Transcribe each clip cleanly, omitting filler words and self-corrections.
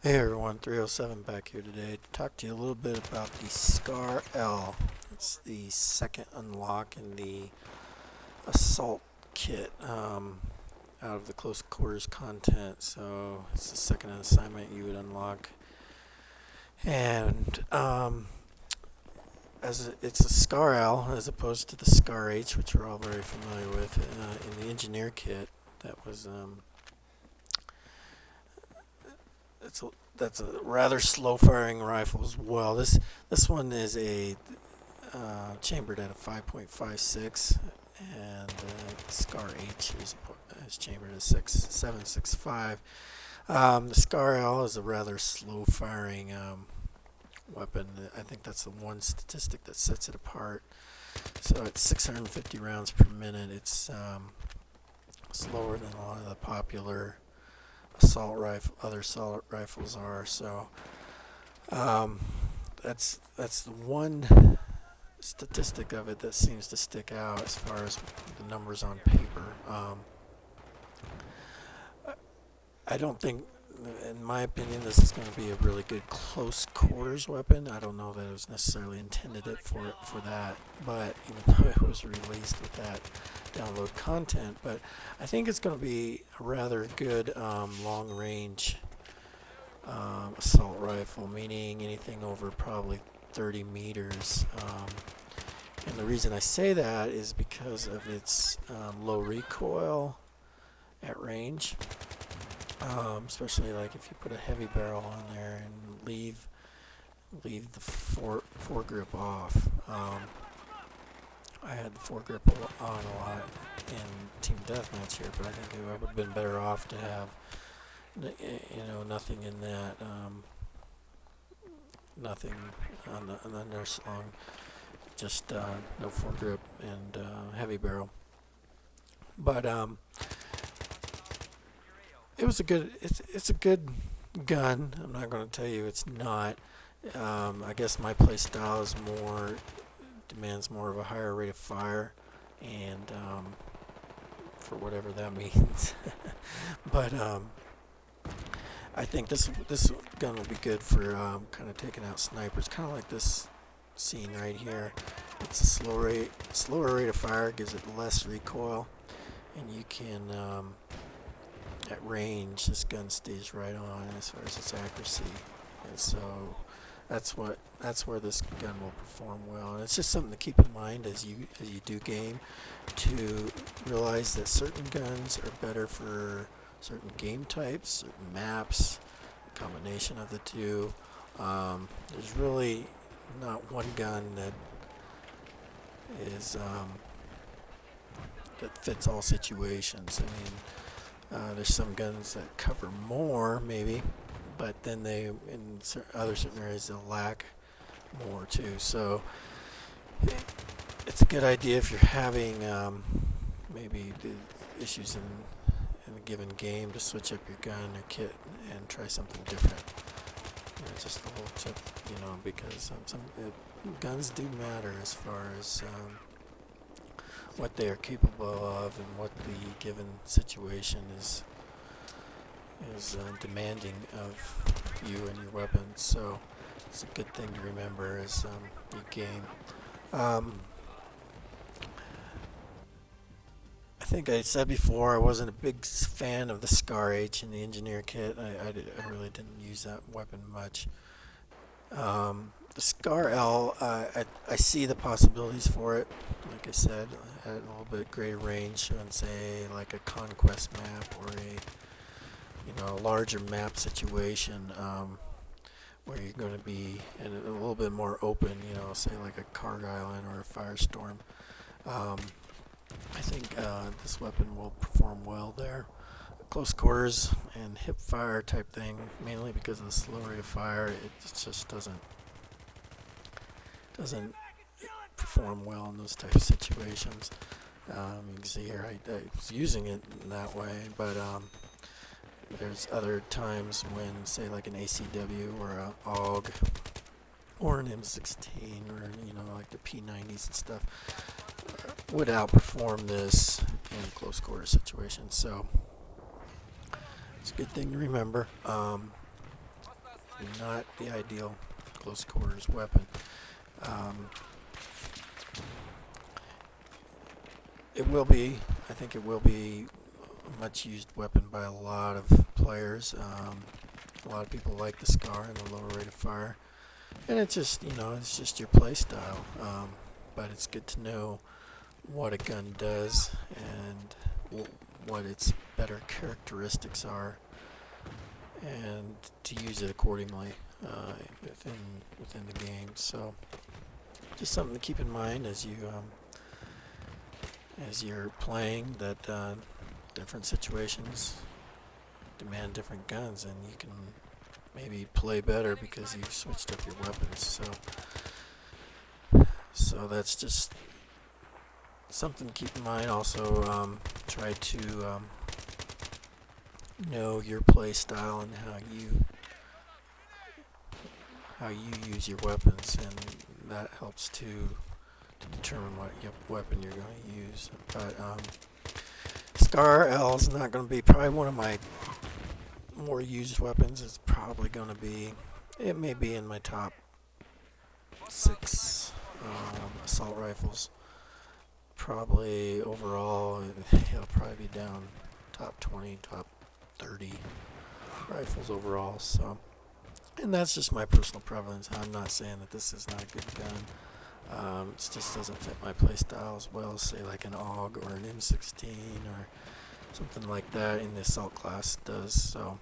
Hey everyone, 307 back here today to talk to you a little bit about the Scar L. It's the second unlock in the assault kit out of the close quarters content. So it's the second assignment you would unlock, and it's a Scar L as opposed to the Scar H, which we're all very familiar with in the engineer kit. That was It's a, that's a rather slow firing rifle as well. This one is a chambered at a 5.56, and Scar H is chambered at 7.65. The Scar L is a rather slow firing weapon. I think that's the one statistic that sets it apart. So it's 650 rounds per minute. It's slower than a lot of the popular other assault rifles are. So that's the one statistic of it that seems to stick out as far as the numbers on paper. I don't think, in my opinion, this is going to be a really good close quarters weapon. I don't know that it was necessarily intended for that, but even though it was released with that download content, but I think it's going to be a rather good long range assault rifle, meaning anything over probably 30 meters. And the reason I say that is because of its low recoil at range. Especially like if you put a heavy barrel on there and leave the foregrip off. I had the foregrip on a lot in team deathmatch here, but I think it would have been better off to have nothing in that, nothing on the nurse long, just no foregrip and heavy barrel. But it's a good gun. I'm not going to tell you it's not. I guess my play style demands more of a higher rate of fire, and for whatever that means. But I think this gun will be good for kind of taking out snipers, kind of like this scene right here. It's a slower rate of fire, gives it less recoil, and you can at range, this gun stays right on as far as its accuracy, and so that's where this gun will perform well. And it's just something to keep in mind as you do game, to realize that certain guns are better for certain game types, certain maps, a combination of the two. There's really not one gun that is that fits all situations. I mean, there's some guns that cover more, maybe, but then in certain areas they'll lack more too. So it's a good idea if you're having maybe the issues in a given game, to switch up your gun or kit and try something different. Just a little tip, because some guns do matter as far as what they are capable of and what the given situation is demanding of you and your weapons. So it's a good thing to remember as you game. I think I said before I wasn't a big fan of the Scar H in the engineer kit. I really didn't use that weapon much. The Scar L, I see the possibilities for it. Like I said, at a little bit greater range on, say, like a conquest map or a larger map situation, where you're going to be in a little bit more open, say like a Carg Island or a Firestorm. I think this weapon will perform well there. Close quarters and hip fire type thing, mainly because of the slow rate of fire, it just doesn't perform well in those type of situations. You can see here I was using it in that way, but there's other times when, say, like an ACW or a AUG or an M16 or like the P90s and stuff, would outperform this in close quarter situations. So it's a good thing to remember. not the ideal close quarters weapon. It will be, I think it will be a much used weapon by a lot of players. A lot of people like the SCAR and the lower rate of fire. And it's just, it's just your play style. But it's good to know what a gun does and what its better characteristics are, and to use it accordingly within the game. So just something to keep in mind as you're playing, that different situations demand different guns, and you can maybe play better because you've switched up your weapons. So that's just something to keep in mind. Also, try to know your play style and how you use your weapons, and that helps to determine what weapon you're going to use. But SCAR L is not going to be probably one of my more used weapons. It's probably going to be, it may be in my top 6 assault rifles. Probably overall, it'll probably be down top 20, top 30 rifles overall. So, and that's just my personal preference. I'm not saying that this is not a good gun. It just doesn't fit my playstyle as well as, say, like an AUG or an M16 or something like that in the assault class does. So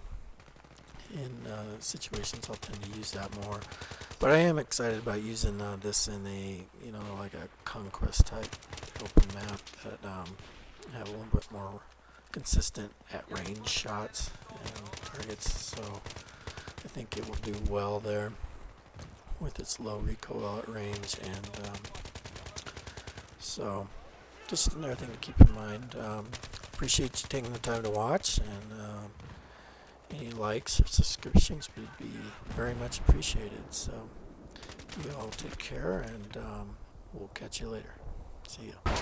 in situations I'll tend to use that more. But I am excited about using this in a, like a conquest type open map that have a little bit more consistent at range shots and targets. So I think it will do well there with its low recoil at range, and so just another thing to keep in mind. Appreciate you taking the time to watch, and any likes or subscriptions would be very much appreciated. So you all take care, and we'll catch you later. See ya.